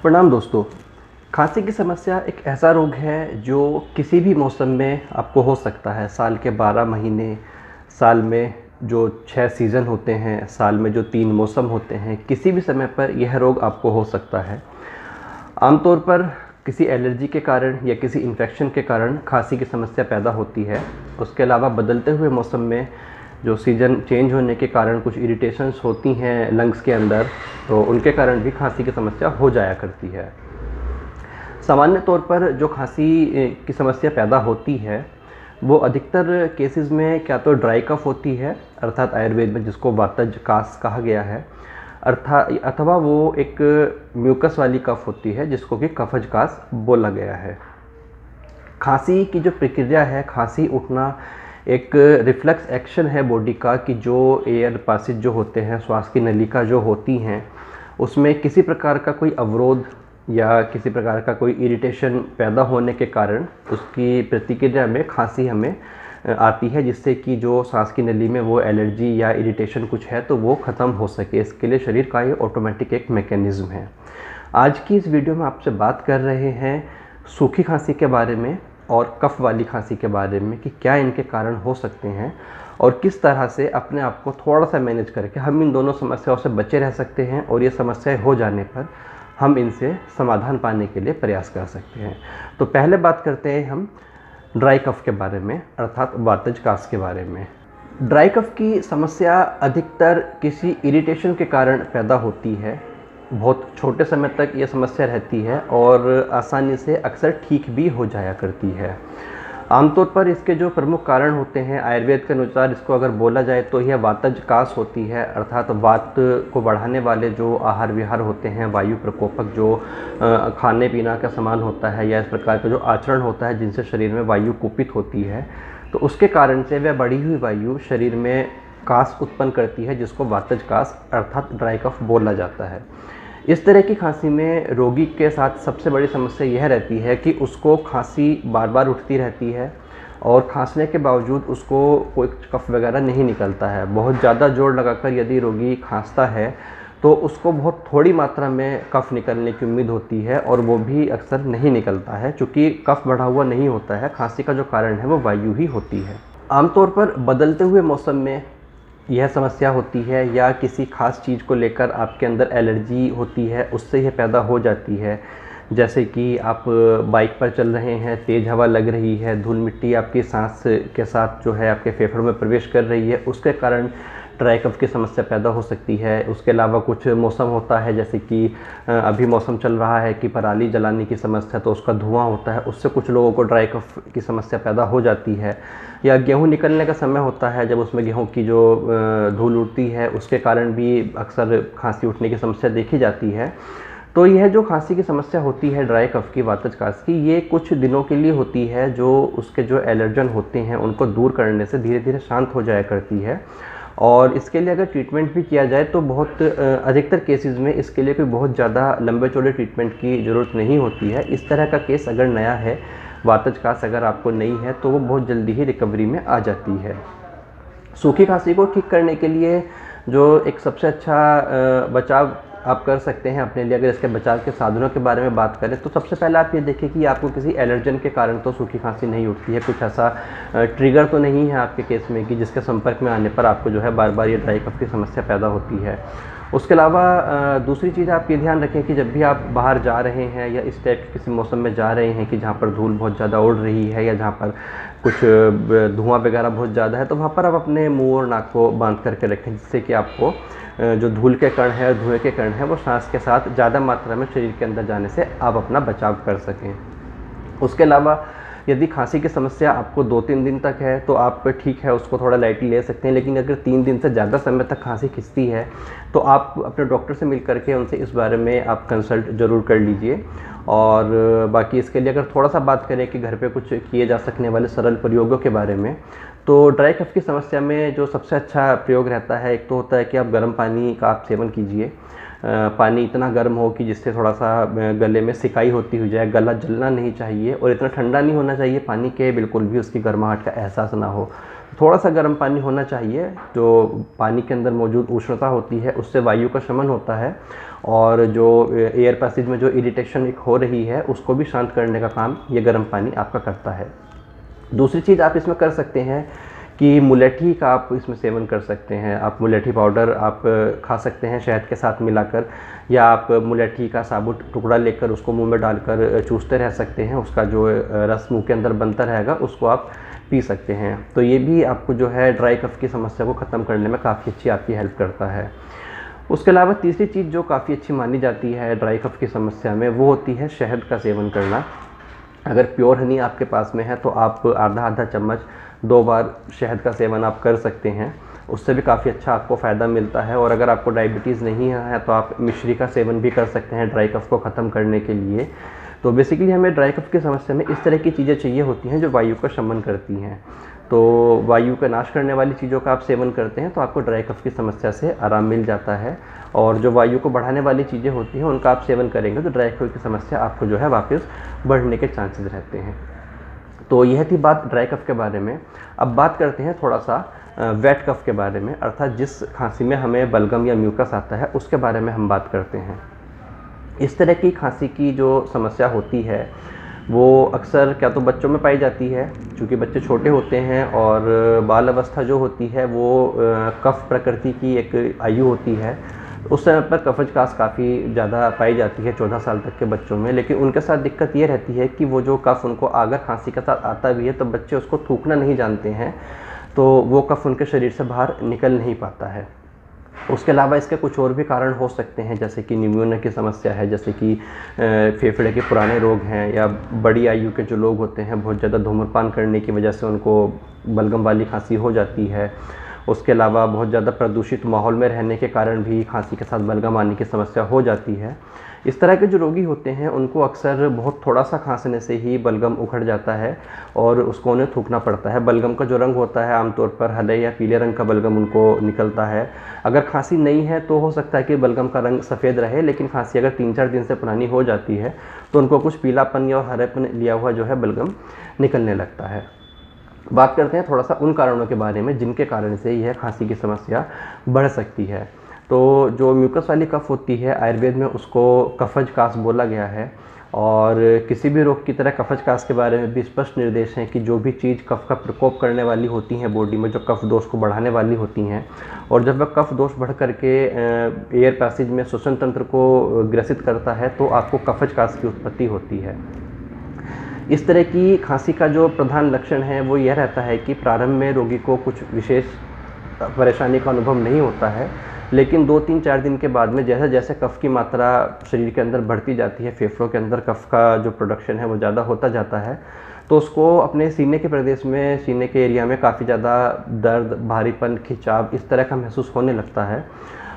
प्रणाम दोस्तों। खांसी की समस्या एक ऐसा रोग है जो किसी भी मौसम में आपको हो सकता है। साल के 12 महीने, साल में जो 6 सीज़न होते हैं, साल में जो 3 मौसम होते हैं, किसी भी समय पर यह रोग आपको हो सकता है। आमतौर पर किसी एलर्जी के कारण या किसी इन्फेक्शन के कारण खांसी की समस्या पैदा होती है। उसके अलावा बदलते हुए मौसम में जो सीज़न चेंज होने के कारण कुछ इरिटेशंस होती हैं लंग्स के अंदर, तो उनके कारण भी खांसी की समस्या हो जाया करती है। सामान्य तौर पर जो खांसी की समस्या पैदा होती है वो अधिकतर केसेस में क्या तो ड्राई कफ होती है, अर्थात आयुर्वेद में जिसको वातज कास कहा गया है, अथवा वो एक म्यूकस वाली कफ होती है जिसको कि कफज कास बोला गया है। खांसी की जो प्रक्रिया है, खांसी उठना एक रिफ्लेक्स एक्शन है बॉडी का कि जो एयर पासेज जो होते हैं, श्वास की नलिका जो होती हैं, उसमें किसी प्रकार का कोई अवरोध या किसी प्रकार का कोई इरिटेशन पैदा होने के कारण उसकी प्रतिक्रिया में खांसी हमें आती है, जिससे कि जो सांस की नली में वो एलर्जी या इरिटेशन कुछ है तो वो ख़त्म हो सके। इसके लिए शरीर का ये ऑटोमेटिक एक मैकेनिज़्म है। आज की इस वीडियो में आपसे बात कर रहे हैं सूखी खांसी के बारे में और कफ वाली खांसी के बारे में कि क्या इनके कारण हो सकते हैं और किस तरह से अपने आप को थोड़ा सा मैनेज करके हम इन दोनों समस्याओं से बचे रह सकते हैं और ये समस्याएं हो जाने पर हम इनसे समाधान पाने के लिए प्रयास कर सकते हैं। तो पहले बात करते हैं हम ड्राई कफ के बारे में, अर्थात वातज कास के बारे में। ड्राई कफ की समस्या अधिकतर किसी इरिटेशन के कारण पैदा होती है। बहुत छोटे समय तक ये समस्या रहती है और आसानी से अक्सर ठीक भी हो जाया करती है। आमतौर पर इसके जो प्रमुख कारण होते हैं, आयुर्वेद के अनुसार इसको अगर बोला जाए तो यह वातज कास होती है, अर्थात वात को बढ़ाने वाले जो आहार विहार होते हैं, वायु प्रकोपक जो खाने पीना का सामान होता है या इस प्रकार का जो आचरण होता है जिनसे शरीर में वायु कुपित होती है, तो उसके कारण से वह बढ़ी हुई वायु शरीर में कास उत्पन्न करती है, जिसको वातज कास अर्थात ड्राई कफ बोला जाता है। इस तरह की खांसी में रोगी के साथ सबसे बड़ी समस्या यह रहती है कि उसको खांसी बार बार उठती रहती है और खांसने के बावजूद उसको कोई कफ वगैरह नहीं निकलता है। बहुत ज़्यादा जोर लगाकर यदि रोगी खांसता है तो उसको बहुत थोड़ी मात्रा में कफ निकलने की उम्मीद होती है और वो भी अक्सर नहीं निकलता है, चूँकि कफ बढ़ा हुआ नहीं होता है। खांसी का जो कारण है वो वायु ही होती है। आमतौर पर बदलते हुए मौसम में यह समस्या होती है या किसी खास चीज़ को लेकर आपके अंदर एलर्जी होती है, उससे यह पैदा हो जाती है। जैसे कि आप बाइक पर चल रहे हैं, तेज़ हवा लग रही है, धूल मिट्टी आपकी सांस के साथ जो है आपके फेफड़ों में प्रवेश कर रही है, उसके कारण ड्राई कफ की समस्या पैदा हो सकती है। उसके अलावा कुछ मौसम होता है, जैसे कि अभी मौसम चल रहा है कि पराली जलाने की समस्या, तो उसका धुआं होता है, उससे कुछ लोगों को ड्राई कफ की समस्या पैदा हो जाती है। या गेहूं निकलने का समय होता है, जब उसमें गेहूं की जो धूल उड़ती है उसके कारण भी अक्सर खांसी उठने की समस्या देखी जाती है। तो यह जो खांसी की समस्या होती है ड्राई कफ की, वातज कास की, ये कुछ दिनों के लिए होती है। जो उसके जो एलर्जन होते हैं उनको दूर करने से धीरे धीरे शांत हो जाया करती है और इसके लिए अगर ट्रीटमेंट भी किया जाए तो बहुत अधिकतर केसेस में इसके लिए कोई बहुत ज़्यादा लंबे चौड़े ट्रीटमेंट की ज़रूरत नहीं होती है। इस तरह का केस अगर नया है, वातज कास अगर आपको नहीं है, तो वो बहुत जल्दी ही रिकवरी में आ जाती है। सूखी खांसी को ठीक करने के लिए जो एक सबसे अच्छा बचाव आप कर सकते हैं अपने लिए, अगर इसके बचाव के साधनों के बारे में बात करें तो सबसे पहले आप ये देखें कि आपको किसी एलर्जन के कारण तो सूखी खांसी नहीं उठती है, कुछ ऐसा ट्रिगर तो नहीं है आपके केस में कि जिसके संपर्क में आने पर आपको जो है बार बार ये ड्राई कफ की समस्या पैदा होती है। उसके अलावा दूसरी चीज़ आप ये ध्यान रखें कि जब भी आप बाहर जा रहे हैं या इस टाइप के किसी मौसम में जा रहे हैं कि जहाँ पर धूल बहुत ज़्यादा उड़ रही है या जहाँ पर कुछ धुआं वगैरह बहुत ज़्यादा है, तो वहाँ पर आप अपने मुंह और नाक को बांध करके रखें, जिससे कि आपको जो धूल के कण है, धुएँ के कण हैं, वो सांस के साथ ज़्यादा मात्रा में शरीर के अंदर जाने से आप अपना बचाव कर सकें। उसके अलावा यदि खांसी की समस्या आपको 2-3 दिन तक है तो आप ठीक है, उसको थोड़ा लाइटली ले सकते हैं, लेकिन अगर 3 दिन से ज़्यादा समय तक खांसी खिंचती है तो आप अपने डॉक्टर से मिल करके उनसे इस बारे में आप कंसल्ट ज़रूर कर लीजिए। और बाकी इसके लिए अगर थोड़ा सा बात करें कि घर पे कुछ किए जा सकने वाले सरल प्रयोगों के बारे में, तो ड्राई कफ की समस्या में जो सबसे अच्छा प्रयोग रहता है, एक तो होता है कि आप गर्म पानी का आप सेवन कीजिए। पानी इतना गर्म हो कि जिससे थोड़ा सा गले में सिकाई होती हो जाए, गला जलना नहीं चाहिए और इतना ठंडा नहीं होना चाहिए पानी के बिल्कुल भी उसकी गर्माहट का एहसास ना हो। थोड़ा सा गर्म पानी होना चाहिए। जो पानी के अंदर मौजूद उष्णता होती है उससे वायु का शमन होता है और जो एयर पैसेज में जो इरिटेशन एक हो रही है उसको भी शांत करने का काम ये गर्म पानी आपका करता है। दूसरी चीज़ आप इसमें कर सकते हैं कि मुलेठी का आप इसमें सेवन कर सकते हैं। आप मुलेठी पाउडर आप खा सकते हैं शहद के साथ मिलाकर, या आप मुलेठी का साबुत टुकड़ा लेकर उसको मुंह में डालकर चूसते रह सकते हैं। उसका जो रस मुंह के अंदर बनता रहेगा उसको आप पी सकते हैं। तो ये भी आपको जो है ड्राई कफ की समस्या को ख़त्म करने में काफ़ी अच्छी आपकी हेल्प करता है। उसके अलावा तीसरी चीज़ जो काफ़ी अच्छी मानी जाती है ड्राई कफ की समस्या में, वो होती है शहद का सेवन करना। अगर प्योर हनी आपके पास में है तो आप आधा आधा चम्मच 2 बार शहद का सेवन आप कर सकते हैं, उससे भी काफ़ी अच्छा आपको फ़ायदा मिलता है। और अगर आपको डायबिटीज़ नहीं है तो आप मिश्री का सेवन भी कर सकते हैं ड्राई कफ को ख़त्म करने के लिए। तो बेसिकली हमें ड्राई कफ की समस्या में इस तरह की चीज़ें चाहिए होती हैं जो वायु का शमन करती हैं। तो वायु का नाश करने वाली चीज़ों का आप सेवन करते हैं तो आपको ड्राई कफ की समस्या से आराम मिल जाता है। और जो वायु को बढ़ाने वाली चीज़ें होती हैं उनका आप सेवन करेंगे तो ड्राई कफ की समस्या आपको जो है वापस बढ़ने के चांसेस रहते हैं। तो यह थी बात ड्राई कफ के बारे में। अब बात करते हैं थोड़ा सा वेट कफ के बारे में, अर्थात जिस खांसी में हमें बलगम या म्यूकस आता है उसके बारे में हम बात करते हैं। इस तरह की खांसी की जो समस्या होती है वो अक्सर क्या तो बच्चों में पाई जाती है, क्योंकि बच्चे छोटे होते हैं और बाल अवस्था जो होती है वो कफ प्रकृति की एक आयु होती है। उस समय पर कफज कास काफ़ी ज़्यादा पाई जाती है 14 साल तक के बच्चों में। लेकिन उनके साथ दिक्कत ये रहती है कि वो जो कफ उनको अगर खांसी के साथ आता भी है तो बच्चे उसको थूकना नहीं जानते हैं, तो वो कफ उनके शरीर से बाहर निकल नहीं पाता है। उसके अलावा इसके कुछ और भी कारण हो सकते हैं, जैसे कि निमोनिया की समस्या है, जैसे कि फेफड़े के पुराने रोग हैं, या बड़ी आयु के जो लोग होते हैं बहुत ज़्यादा धूम्रपान करने की वजह से उनको बलगम वाली खांसी हो जाती है। उसके अलावा बहुत ज़्यादा प्रदूषित माहौल में रहने के कारण भी खांसी के साथ बलगम आने की समस्या हो जाती है। इस तरह के जो रोगी होते हैं उनको अक्सर बहुत थोड़ा सा खांसने से ही बलगम उखड़ जाता है और उसको उन्हें थूकना पड़ता है। बलगम का जो रंग होता है आमतौर पर हरे या पीले रंग का बलगम उनको निकलता है। अगर खांसी नहीं है तो हो सकता है कि बलगम का रंग सफ़ेद रहे, लेकिन खांसी अगर 3-4 दिन से पुरानी हो जाती है तो उनको कुछ पीलापन या हरेपन लिया हुआ जो है बलगम निकलने लगता है। बात करते हैं थोड़ा सा उन कारणों के बारे में जिनके कारण से यह खांसी की समस्या बढ़ सकती है। तो जो म्यूकस वाली कफ होती है आयुर्वेद में उसको कफज कास बोला गया है, और किसी भी रोग की तरह कफज कास के बारे में भी स्पष्ट निर्देश हैं कि जो भी चीज़ कफ का प्रकोप करने वाली होती हैं बॉडी में, जो कफ दोष को बढ़ाने वाली होती हैं, और जब वह कफ दोष बढ़ करके एयर पैसेज में श्वसन तंत्र को ग्रसित करता है तो आपको कफज कास की उत्पत्ति होती है। इस तरह की खांसी का जो प्रधान लक्षण है वो यह रहता है कि प्रारंभ में रोगी को कुछ विशेष परेशानी का अनुभव नहीं होता है, लेकिन 2-3-4 दिन के बाद में जैसे जैसे कफ की मात्रा शरीर के अंदर बढ़ती जाती है, फेफड़ों के अंदर कफ का जो प्रोडक्शन है वो ज़्यादा होता जाता है, तो उसको अपने सीने के प्रदेश में, सीने के एरिया में काफ़ी ज़्यादा दर्द, भारीपन, खिंचाव इस तरह का महसूस होने लगता है।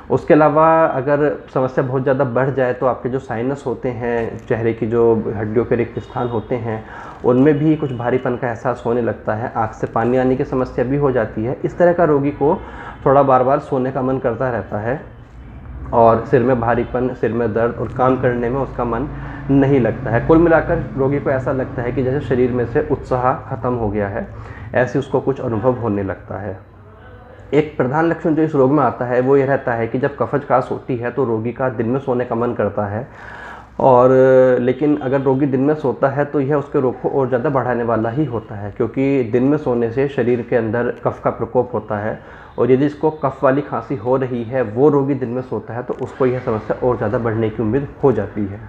उसके अलावा अगर समस्या बहुत ज़्यादा बढ़ जाए तो आपके जो साइनस होते हैं, चेहरे की जो हड्डियों के रिक्त स्थान होते हैं, उनमें भी कुछ भारीपन का एहसास होने लगता है। आँख से पानी आने की समस्या भी हो जाती है। इस तरह का रोगी को थोड़ा बार बार सोने का मन करता रहता है और सिर में भारीपन, सिर में दर्द और काम करने में उसका मन नहीं लगता है। कुल मिलाकर रोगी को ऐसा लगता है कि जैसे शरीर में से उत्साह खत्म हो गया है, ऐसे उसको कुछ अनुभव होने लगता है। एक प्रधान लक्षण जो इस रोग में आता है वो ये रहता है कि जब कफज कास होती है तो रोगी का दिन में सोने का मन करता है, और लेकिन अगर रोगी दिन में सोता है तो यह उसके रोग को और ज़्यादा बढ़ाने वाला ही होता है, क्योंकि दिन में सोने से शरीर के अंदर कफ का प्रकोप होता है, और यदि इसको कफ वाली खांसी हो रही है वो रोगी दिन में सोता है तो उसको यह समस्या और ज़्यादा बढ़ने की उम्मीद हो जाती है।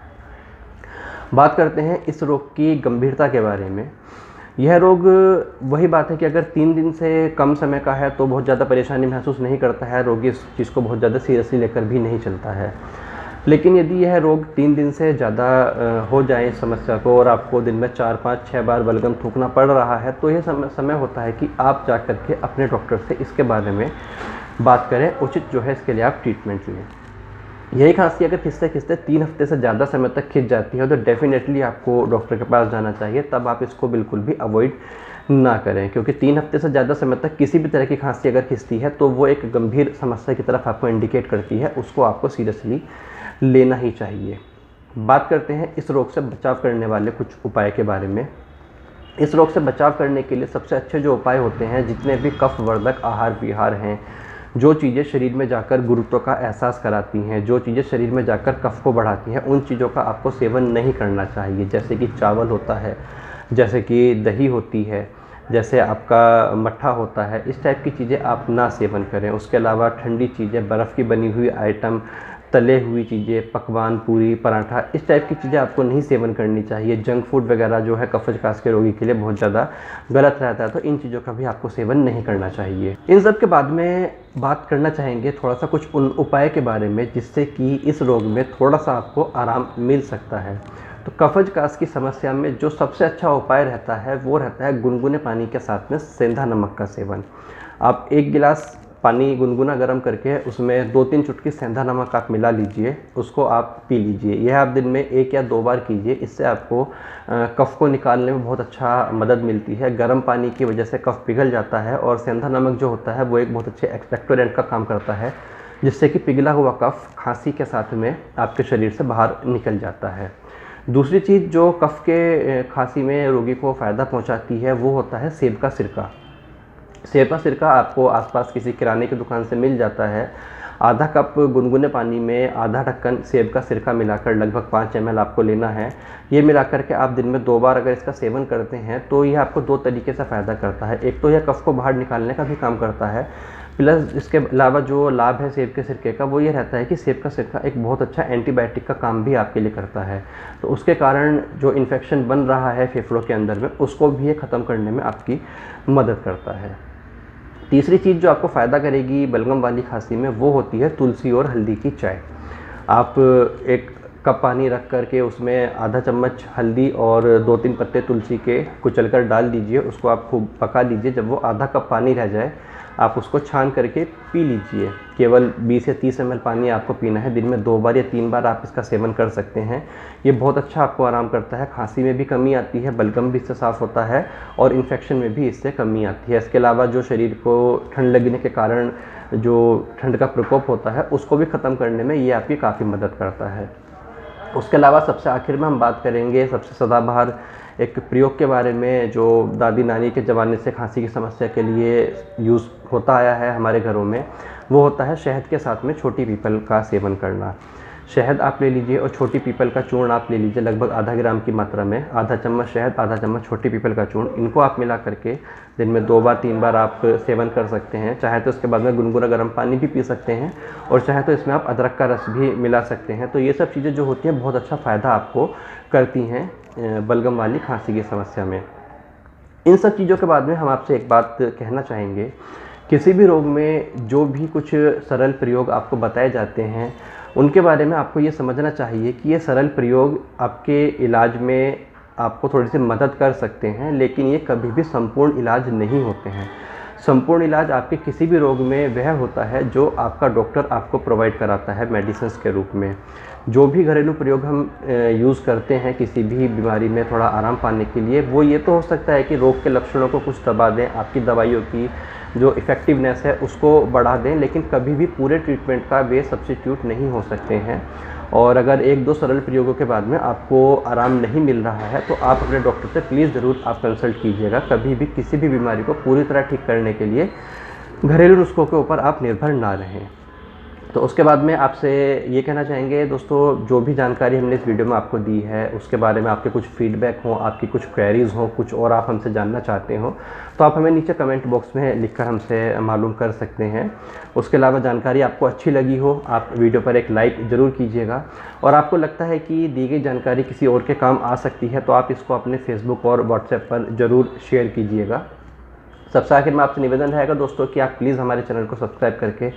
बात करते हैं इस रोग की गंभीरता के बारे में। यह रोग वही बात है कि अगर 3 दिन से कम समय का है तो बहुत ज़्यादा परेशानी महसूस नहीं करता है, रोगी इस चीज़ को बहुत ज़्यादा सीरियसली लेकर भी नहीं चलता है। लेकिन यदि यह रोग 3 दिन से ज़्यादा हो जाए इस समस्या को, और आपको दिन में 4, 5, 6 बार बलगम थूकना पड़ रहा है, तो यह समय होता है कि आप जा कर के अपने डॉक्टर से इसके बारे में बात करें, उचित जो है इसके लिए आप ट्रीटमेंट लें। यही खांसी अगर खिंचते खिंचते 3 हफ्ते से ज़्यादा समय तक खिंच जाती है तो डेफिनेटली आपको डॉक्टर के पास जाना चाहिए। तब आप इसको बिल्कुल भी अवॉइड ना करें, क्योंकि 3 हफ्ते से ज़्यादा समय तक किसी भी तरह की खांसी अगर खिंचती है तो वो एक गंभीर समस्या की तरफ आपको इंडिकेट करती है, उसको आपको सीरियसली लेना ही चाहिए। बात करते हैं इस रोग से बचाव करने वाले कुछ उपाय के बारे में। इस रोग से बचाव करने के लिए सबसे अच्छे जो उपाय होते हैं, जितने भी कफ वर्धक आहार विहार हैं, जो चीज़ें शरीर में जाकर गुरुत्व का एहसास कराती हैं, जो चीज़ें शरीर में जाकर कफ को बढ़ाती हैं, उन चीज़ों का आपको सेवन नहीं करना चाहिए। जैसे कि चावल होता है, जैसे कि दही होती है, जैसे आपका मट्ठा होता है, इस टाइप की चीज़ें आप ना सेवन करें। उसके अलावा ठंडी चीज़ें, बर्फ़ की बनी हुई आइटम, तले हुई चीज़ें, पकवान, पूरी, पराठा, इस टाइप की चीज़ें आपको नहीं सेवन करनी चाहिए। जंक फूड वगैरह जो है कफज खांसी के रोगी के लिए बहुत ज़्यादा गलत रहता है, तो इन चीज़ों का भी आपको सेवन नहीं करना चाहिए। इन सब के बाद में बात करना चाहेंगे थोड़ा सा कुछ उन उपाय के बारे में जिससे कि इस रोग में थोड़ा सा आपको आराम मिल सकता है। तो कफज कास की समस्या में जो सबसे अच्छा उपाय रहता है वो रहता है गुनगुने पानी के साथ में सेंधा नमक का सेवन। आप 1 गिलास पानी गुनगुना गर्म करके उसमें 2-3 चुटकी सेंधा नमक आप मिला लीजिए, उसको आप पी लीजिए। यह आप दिन में 1 या 2 बार कीजिए। इससे आपको कफ़ को निकालने में बहुत अच्छा मदद मिलती है। गर्म पानी की वजह से कफ़ पिघल जाता है और सेंधा नमक जो होता है वो एक बहुत अच्छे एक्सपेक्टोरेंट का काम करता है, जिससे कि पिघला हुआ कफ़ खांसी के साथ में आपके शरीर से बाहर निकल जाता है। दूसरी चीज़ जो कफ़ के खांसी में रोगी को फ़ायदा पहुंचाती है वो होता है सेब का सिरका। सेब का सिरका आपको आसपास किसी किराने की दुकान से मिल जाता है। आधा कप गुनगुने पानी में आधा ढक्कन सेब का सिरका मिलाकर लगभग 5 ml आपको लेना है। ये मिलाकर के आप दिन में 2 बार अगर इसका सेवन करते हैं तो यह आपको 2 तरीके से फ़ायदा करता है। एक तो यह कफ़ को बाहर निकालने का भी काम करता है, प्लस इसके अलावा जो लाभ है सेब के सिरके का वो ये रहता है कि सेब का सिरका एक बहुत अच्छा एंटीबायोटिक का काम भी आपके लिए करता है। तो उसके कारण जो इन्फेक्शन बन रहा है फेफड़ों के अंदर में, उसको भी ये ख़त्म करने में आपकी मदद करता है। तीसरी चीज़ जो आपको फ़ायदा करेगी बलगम वाली खांसी में वो होती है तुलसी और हल्दी की चाय। आप 1 कप पानी रख कर के उसमें आधा चम्मच हल्दी और 2-3 पत्ते तुलसी के कुचलकर डाल दीजिए। उसको आप खूब पका लीजिए। जब वो आधा कप पानी रह जाए आप उसको छान करके पी लीजिए। केवल 20 या 30 ml पानी आपको पीना है। दिन में 2 बार या 3 बार आप इसका सेवन कर सकते हैं। ये बहुत अच्छा आपको आराम करता है। खांसी में भी कमी आती है, बलगम भी इससे साफ़ होता है और इन्फेक्शन में भी इससे कमी आती है। इसके अलावा जो शरीर को ठंड लगने के कारण जो ठंड का प्रकोप होता है उसको भी ख़त्म करने में ये आपकी काफ़ी मदद करता है। उसके अलावा सबसे आखिर में हम बात करेंगे सबसे सदाबहार एक प्रयोग के बारे में जो दादी नानी के ज़माने से खांसी की समस्या के लिए यूज़ होता आया है हमारे घरों में। वो होता है शहद के साथ में छोटी पीपल का सेवन करना। शहद आप ले लीजिए और छोटी पीपल का चूर्ण आप ले लीजिए लगभग आधा ग्राम की मात्रा में। आधा चम्मच शहद, आधा चम्मच छोटी पीपल का चूर्ण, इनको आप मिला करके दिन में 2 बार 3 बार आप सेवन कर सकते हैं। चाहे तो इसके बाद में गुनगुना गर्म पानी भी पी सकते हैं और चाहे तो इसमें आप अदरक का रस भी मिला सकते हैं। तो ये सब चीज़ें जो होती हैं बहुत अच्छा फ़ायदा आपको करती हैं बलगम वाली खांसी की समस्या में। इन सब चीज़ों के बाद में हम आपसे एक बात कहना चाहेंगे, किसी भी रोग में जो भी कुछ सरल प्रयोग आपको बताए जाते हैं उनके बारे में आपको ये समझना चाहिए कि ये सरल प्रयोग आपके इलाज में आपको थोड़ी सी मदद कर सकते हैं, लेकिन ये कभी भी संपूर्ण इलाज नहीं होते हैं। संपूर्ण इलाज आपके किसी भी रोग में वह होता है जो आपका डॉक्टर आपको प्रोवाइड कराता है मेडिसिन्स के रूप में। जो भी घरेलू प्रयोग हम यूज़ करते हैं किसी भी बीमारी में थोड़ा आराम पाने के लिए, वो ये तो हो सकता है कि रोग के लक्षणों को कुछ दबा दें, आपकी दवाइयों की जो इफ़ेक्टिवनेस है उसको बढ़ा दें, लेकिन कभी भी पूरे ट्रीटमेंट का वे सब्स्टिट्यूट नहीं हो सकते हैं। और अगर 1-2 सरल प्रयोगों के बाद में आपको आराम नहीं मिल रहा है तो आप अपने डॉक्टर से प्लीज़ ज़रूर आप कंसल्ट कीजिएगा। कभी भी किसी भी बीमारी को पूरी तरह ठीक करने के लिए घरेलू नुस्खों के ऊपर आप निर्भर ना रहें। तो उसके बाद में आपसे ये कहना चाहेंगे दोस्तों, जो भी जानकारी हमने इस वीडियो में आपको दी है उसके बारे में आपके कुछ फीडबैक हों, आपकी कुछ क्वेरीज़ हों, कुछ और आप हमसे जानना चाहते हो तो आप हमें नीचे कमेंट बॉक्स में लिखकर हमसे मालूम कर सकते हैं। उसके अलावा जानकारी आपको अच्छी लगी हो आप वीडियो पर एक लाइक ज़रूर कीजिएगा, और आपको लगता है कि दी गई जानकारी किसी और के काम आ सकती है तो आप इसको अपने फेसबुक और व्हाट्सएप पर ज़रूर शेयर कीजिएगा। सबसे आखिर में आपसे निवेदन रहेगा दोस्तों कि आप प्लीज़ हमारे चैनल को सब्सक्राइब करके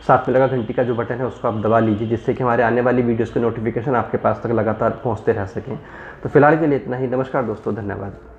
साथ में लगा घंटी का जो बटन है उसको आप दबा लीजिए, जिससे कि हमारे आने वाली वीडियोस के नोटिफिकेशन आपके पास तक लगातार पहुंचते रह सकें। तो फिलहाल के लिए इतना ही। नमस्कार दोस्तों, धन्यवाद।